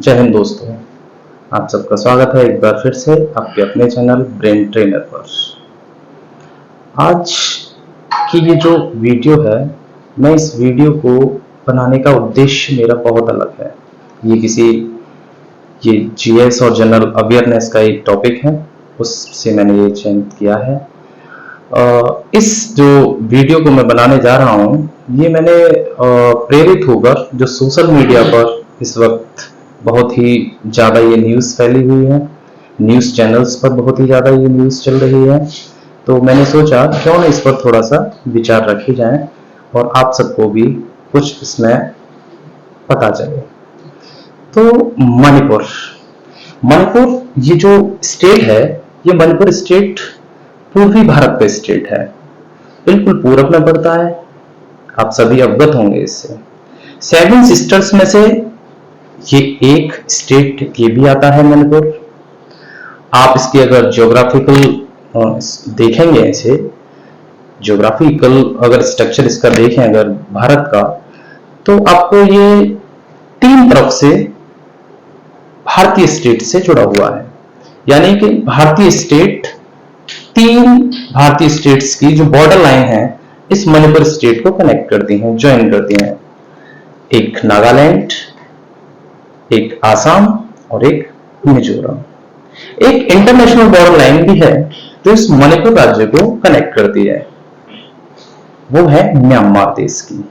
जय हिंद दोस्तों, आप सबका स्वागत है एक बार फिर से आपके अपने चैनल ब्रेन ट्रेनर पर। आज की ये जो वीडियो है, मैं इस वीडियो को बनाने का उद्देश्य मेरा बहुत अलग है। ये जीएस और जनरल अवेयरनेस का एक टॉपिक है, उससे मैंने ये चयनित किया है। इस जो वीडियो को मैं बनाने जा रहा हूँ, ये मैंने प्रेरित होकर जो सोशल मीडिया पर इस वक्त बहुत ही ज़्यादा ये न्यूज़ फैली हुई है, न्यूज़ चैनल्स पर बहुत ही ज़्यादा ये न्यूज़ चल रही है, तो मैंने सोचा क्यों ना इस पर थोड़ा सा विचार रखे जाए और आप सबको भी कुछ इसमें पता चले। तो मणिपुर ये जो स्टेट है, ये मणिपुर स्टेट पूर्वी भारत का स्टेट है, बिल्कुल पूरब में पड़ता है। आप सभी अवगत होंगे इससे। 7 सिस्टर्स में से ये एक स्टेट ये भी आता है मणिपुर। आप इसकी अगर ज्योग्राफिकल देखेंगे, इसे ज्योग्राफिकल अगर स्ट्रक्चर इसका देखें अगर भारत का, तो आपको ये 3 तरफ से भारतीय स्टेट से जुड़ा हुआ है। यानी कि भारतीय स्टेट 3 भारतीय स्टेट्स की जो बॉर्डर लाइन है इस मणिपुर स्टेट को कनेक्ट करती हैं, ज्वाइन करती हैं। एक नागालैंड, एक आसाम और एक मिजोरम। एक इंटरनेशनल बॉर्डर लाइन भी है जो इस मणिपुर राज्य को कनेक्ट करती है, वो है म्यांमार देश की।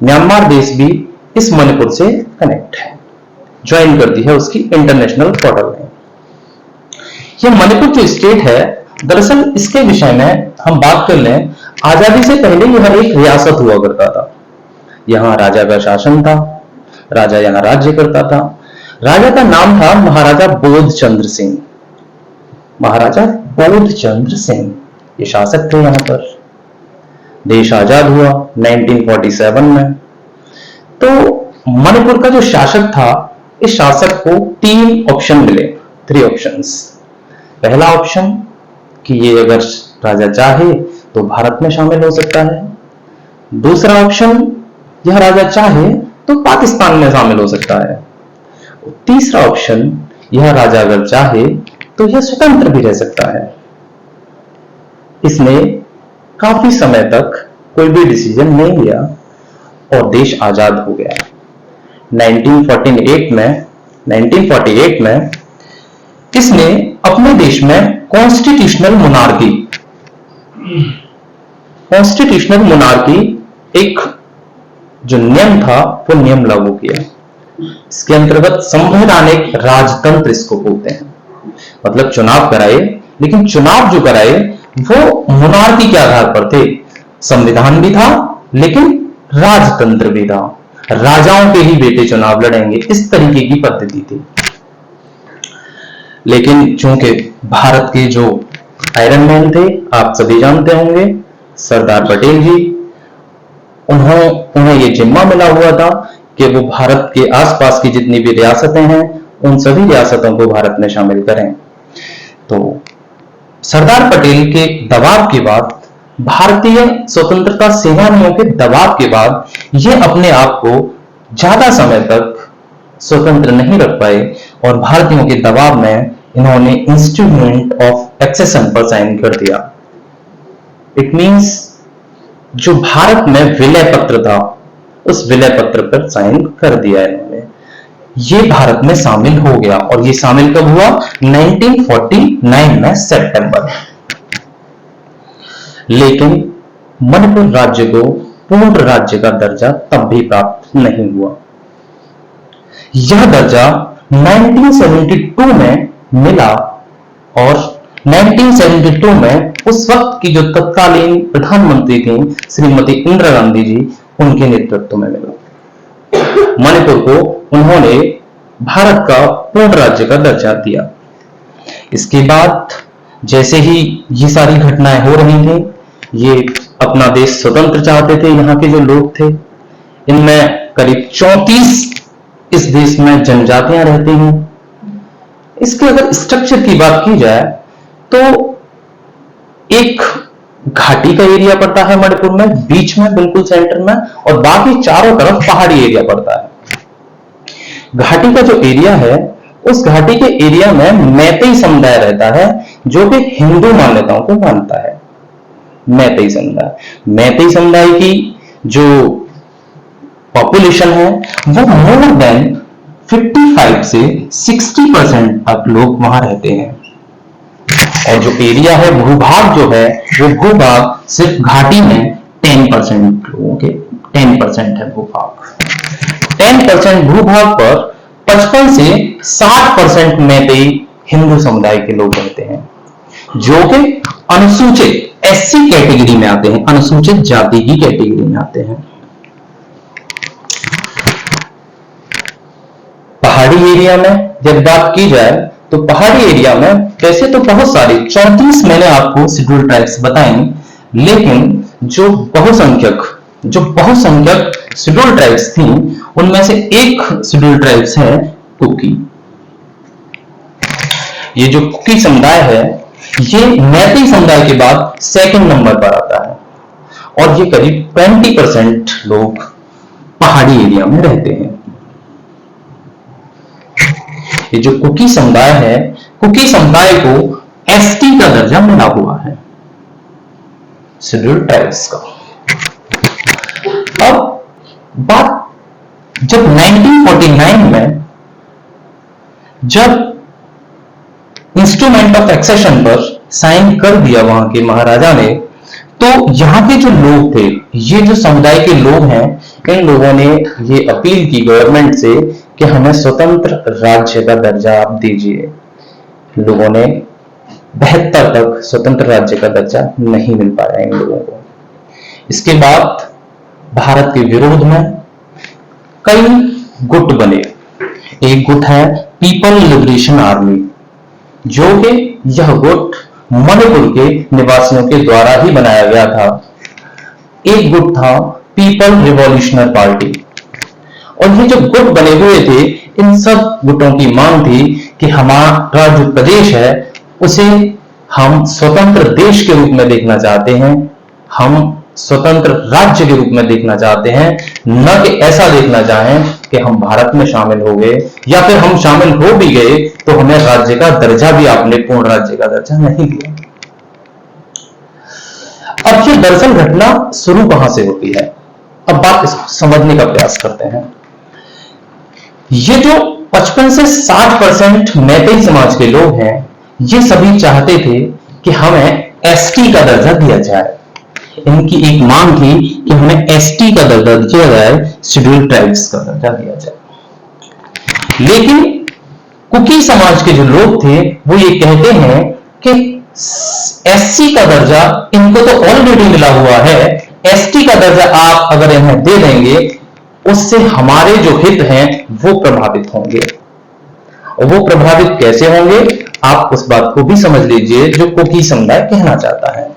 म्यांमार देश भी इस मणिपुर से कनेक्ट है, ज्वाइन करती है उसकी इंटरनेशनल बॉर्डर लाइन। ये मणिपुर जो स्टेट है, दरअसल इसके विषय में हम बात कर लें, आजादी से पहले यह एक रियासत हुआ करता था। यहां राजा का शासन था, राजा यहां राज्य करता था। राजा का नाम था महाराजा बोधचंद्र सिंह। महाराजा बोधचंद्र सिंह ये शासक थे यहां पर। देश आजाद हुआ 1947 में। तो मणिपुर का जो शासक था, इस शासक को 3 ऑप्शन मिले, 3 ऑप्शंस। पहला ऑप्शन कि ये अगर राजा चाहे तो भारत में शामिल हो सकता है। दूसरा ऑप्शन, यह राजा चाहे तो पाकिस्तान में शामिल हो सकता है। तीसरा ऑप्शन, यह राजा अगर चाहे तो यह स्वतंत्र भी रह सकता है। इसने काफी समय तक कोई भी डिसीजन नहीं लिया और देश आजाद हो गया। 1948 में इसने अपने देश में कॉन्स्टिट्यूशनल मोनार्की एक जो नियम था वो नियम लागू किया। इसके अंतर्गत संवैधानिक राजतंत्र इसको बोलते हैं। मतलब चुनाव कराए, लेकिन चुनाव जो कराए वो मोनार्की के आधार पर थे। संविधान भी था लेकिन राजतंत्र भी था, राजाओं के ही बेटे चुनाव लड़ेंगे, इस तरीके की पद्धति थी। लेकिन चूंकि भारत के जो आयरन मैन थे, आप सभी जानते होंगे, सरदार पटेल जी, उन्हें ये जिम्मा मिला हुआ था कि वो भारत के आसपास की जितनी भी रियासतें हैं उन सभी रियासतों को भारत में शामिल करें। तो सरदार पटेल के दबाव के बाद, भारतीय स्वतंत्रता सेनानियों के दबाव के बाद, ये अपने आप को ज्यादा समय तक स्वतंत्र नहीं रख पाए और भारतीयों के दबाव में इन्होंने इंस्ट्रूमेंट ऑफ एक्सेशन पर साइन कर दिया। इट मींस जो भारत में विलय पत्र था, उस विलय पत्र पर साइन कर दिया इन्होंने। ये भारत में शामिल हो गया और ये शामिल कब हुआ? 1949 में सितंबर। लेकिन मणिपुर राज्य को पूर्ण राज्य का दर्जा तब भी प्राप्त नहीं हुआ। यह दर्जा 1972 में मिला और 1972 में उस वक्त की जो तत्कालीन प्रधानमंत्री थी श्रीमती इंदिरा गांधी जी, उनके नेतृत्व में मिला। मणिपुर को उन्होंने भारत का पूर्ण राज्य का दर्जा दिया। इसके बाद जैसे ही ये सारी घटनाएं हो रही थी, ये अपना देश स्वतंत्र चाहते थे। यहाँ के जो लोग थे, इनमें करीब 34 इस देश में जनजातियां रहती हैं। इसके अगर स्ट्रक्चर की बात की जाए तो एक घाटी का एरिया पड़ता है मणिपुर में, बीच में बिल्कुल सेंटर में, और बाकी चारों तरफ पहाड़ी एरिया पड़ता है। घाटी का जो एरिया है, उस घाटी के एरिया में मैतेई समुदाय रहता है, जो कि हिंदू मान्यताओं को मानता है। मैतेई समुदाय की जो पॉपुलेशन है वो मोर देन 55 से 60% तक लोग वहां रहते हैं। और जो एरिया है, भूभाग जो है, वो भूभाग सिर्फ घाटी में 10% लोगों के 10% है भूभाग। 10% भूभाग पर 55 से 60% मैतेई हिंदू समुदाय के लोग रहते हैं, जो कि अनुसूचित एससी कैटेगरी में आते हैं, अनुसूचित जाति की कैटेगरी में आते हैं। पहाड़ी एरिया में जब बात की जाए तो पहाड़ी एरिया में वैसे तो बहुत सारी 34 मैंने आपको शेड्यूल ट्राइब्स बताएं, लेकिन जो बहुसंख्यक शेड्यूल ट्राइब्स थी, उनमें से एक शेड्यूल ट्राइब्स है कुकी। ये जो कुकी समुदाय है, ये मैतेई समुदाय के बाद सेकंड नंबर पर आता है, और ये करीब 20% लोग पहाड़ी एरिया में रहते हैं। ये जो कुकी समुदाय है, कुकी समुदाय को एसटी का दर्जा मिला हुआ है शेड्यूल ट्राइब्स का। अब बात जब 1949 में जब इंस्ट्रूमेंट ऑफ एक्सेशन पर साइन कर दिया वहां के महाराजा ने, तो यहां के जो लोग थे, ये जो समुदाय के लोग हैं, इन लोगों ने ये अपील की गवर्नमेंट से कि हमें स्वतंत्र राज्य का दर्जा आप दीजिए। लोगों ने 72 तक स्वतंत्र राज्य का दर्जा नहीं मिल पाया इन लोगों को। इसके बाद भारत के विरोध में कई गुट बने। एक गुट है पीपल लिबरेशन आर्मी, जो कि यह गुट मणिपुर के निवासियों के द्वारा ही बनाया गया था। एक गुट था पीपल रिवॉल्यूशनरी पार्टी। और ये जो गुट बने हुए थे, इन सब गुटों की मांग थी कि हमारा जो प्रदेश है उसे हम स्वतंत्र देश के रूप में देखना चाहते हैं, हम स्वतंत्र राज्य के रूप में देखना चाहते हैं, न कि ऐसा देखना चाहें कि हम भारत में शामिल हो गए, या फिर हम शामिल हो भी गए तो हमें राज्य का दर्जा भी आपने पूर्ण राज्य का दर्जा नहीं दिया। अब ये दरअसल घटना शुरू कहां से होती है, अब बात इसको समझने का प्रयास करते हैं। ये जो 55 से 60% मैतेई समाज के लोग हैं, ये सभी चाहते थे कि हमें एसटी का दर्जा दिया जाए। इनकी एक मांग थी कि हमें एसटी का दर्जा दिया जाए, शेड्यूल ट्राइब्स का दर्जा दिया जाए। लेकिन कुकी समाज के जो लोग थे वो ये कहते हैं कि एससी का दर्जा इनको तो ऑलरेडी मिला हुआ है, एसटी का दर्जा आप अगर इन्हें दे देंगे उससे हमारे जो हित हैं वो प्रभावित होंगे। और वो प्रभावित कैसे होंगे, आप उस बात को भी समझ लीजिए जो कुकी समुदाय कहना चाहता है।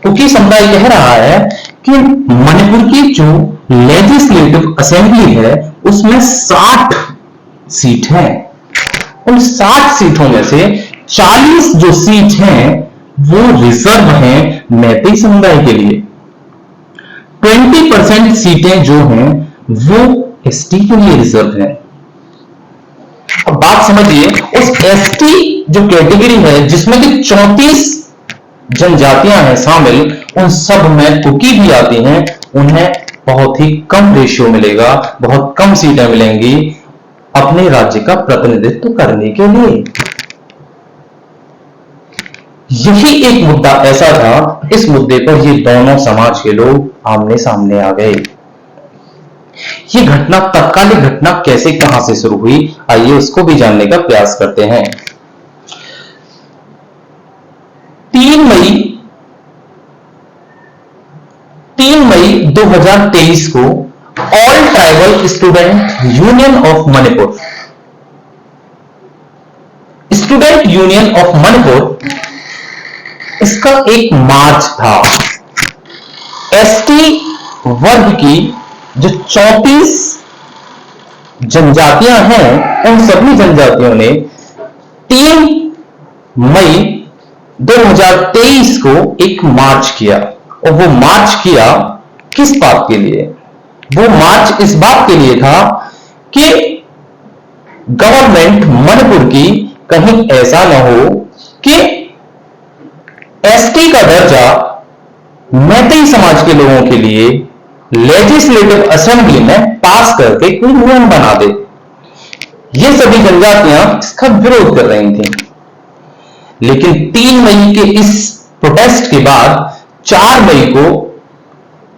कुकी समुदाय कह रहा है कि मणिपुर की जो लेजिस्लेटिव असेंबली है उसमें 60 सीट है। उन 60 सीटों में से 40 जो सीट हैं वो रिजर्व हैं मैतेई समुदाय के लिए। 20% सीटें जो हैं वो एसटी के लिए रिजर्व हैं। अब बात समझिए, उस एसटी जो कैटेगरी है जिसमें कि 34 जनजातियां हैं शामिल, उन सब में कुकी भी आती हैं, उन्हें बहुत ही कम रेशियो मिलेगा, बहुत कम सीटें मिलेंगी अपने राज्य का प्रतिनिधित्व करने के लिए। यही एक मुद्दा ऐसा था, इस मुद्दे पर ये दोनों समाज के लोग आमने सामने आ गए। ये घटना, तत्कालिक घटना कैसे कहां से शुरू हुई, आइए उसको भी जानने का प्रयास करते हैं। 3 मई 2023 को all tribal student union of Manipur, student union of Manipur, इसका एक मार्च था। एसटी वर्ग की जो 34 जनजातियां हैं, उन सभी जनजातियों ने 3 मई 2023 को एक मार्च किया। और वो मार्च किया किस बात के लिए? वो मार्च इस बात के लिए था कि गवर्नमेंट मणिपुर की कहीं ऐसा न हो कि एसटी का दर्जा मैतेई समाज के लोगों के लिए लेजिस्लेटिव असेंबली में पास करके कोई नियम बना दे। ये सभी जनजातियां इसका विरोध कर रही थी, लेकिन 3 मई के इस प्रोटेस्ट के बाद 4 मई को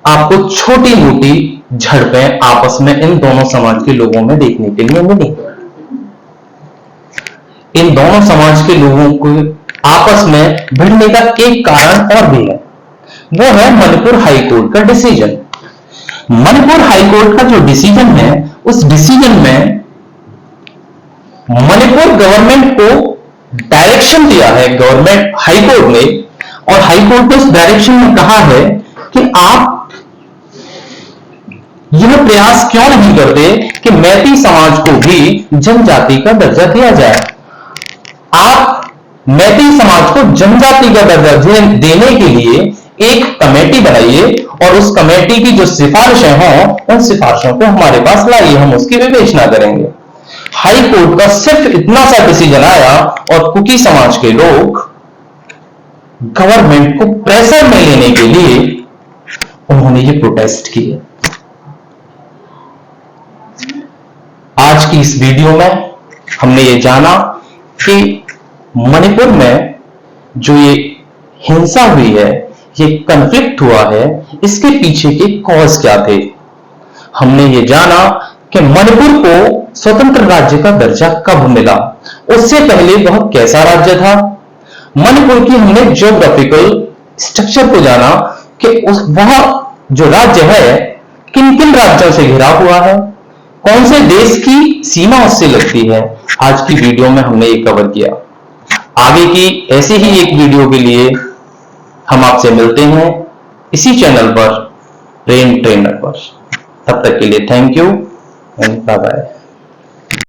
आपको छोटी मोटी झड़पें आपस में इन दोनों समाज के लोगों में देखने के लिए मिली। इन दोनों समाज के लोगों को आपस में भिड़ने का एक कारण और भी है, वो है मणिपुर हाईकोर्ट का डिसीजन। मणिपुर हाईकोर्ट का जो डिसीजन है, उस डिसीजन में मणिपुर गवर्नमेंट को डायरेक्शन दिया है, गवर्नमेंट हाईकोर्ट ने, और हाईकोर्ट ने उस डायरेक्शन में कहा है कि आप यह प्रयास क्यों नहीं करते कि मैती समाज को भी जनजाति का दर्जा दिया जाए। आप मैती समाज को जनजाति का दर्जा देने के लिए एक कमेटी बनाइए और उस कमेटी की जो सिफारिशें हों, उन सिफारिशों को हमारे पास लाइए, हम उसकी विवेचना करेंगे। हाई कोर्ट का सिर्फ इतना सा डिसीजन आया और कुकी समाज के लोग गवर्नमेंट को प्रेशर में लेने के लिए उन्होंने ये प्रोटेस्ट किए। आज की इस वीडियो में हमने ये जाना कि मणिपुर में जो ये हिंसा हुई है, ये कन्फ्लिक्ट हुआ है, इसके पीछे के कॉज क्या थे। हमने ये जाना कि मणिपुर को स्वतंत्र राज्य का दर्जा कब मिला, उससे पहले वह कैसा राज्य था। मणिपुर की हमने ज्योग्राफिकल स्ट्रक्चर को जाना कि वह जो राज्य है किन किन राज्यों से घिरा हुआ है, कौन से देश की सीमा उससे लगती है। आज की वीडियो में हमने ये कवर किया। आगे की ऐसे ही एक वीडियो के लिए हम आपसे मिलते हैं इसी चैनल पर, ब्रेन ट्रेनर पर। तब तक के लिए thank you and bye bye.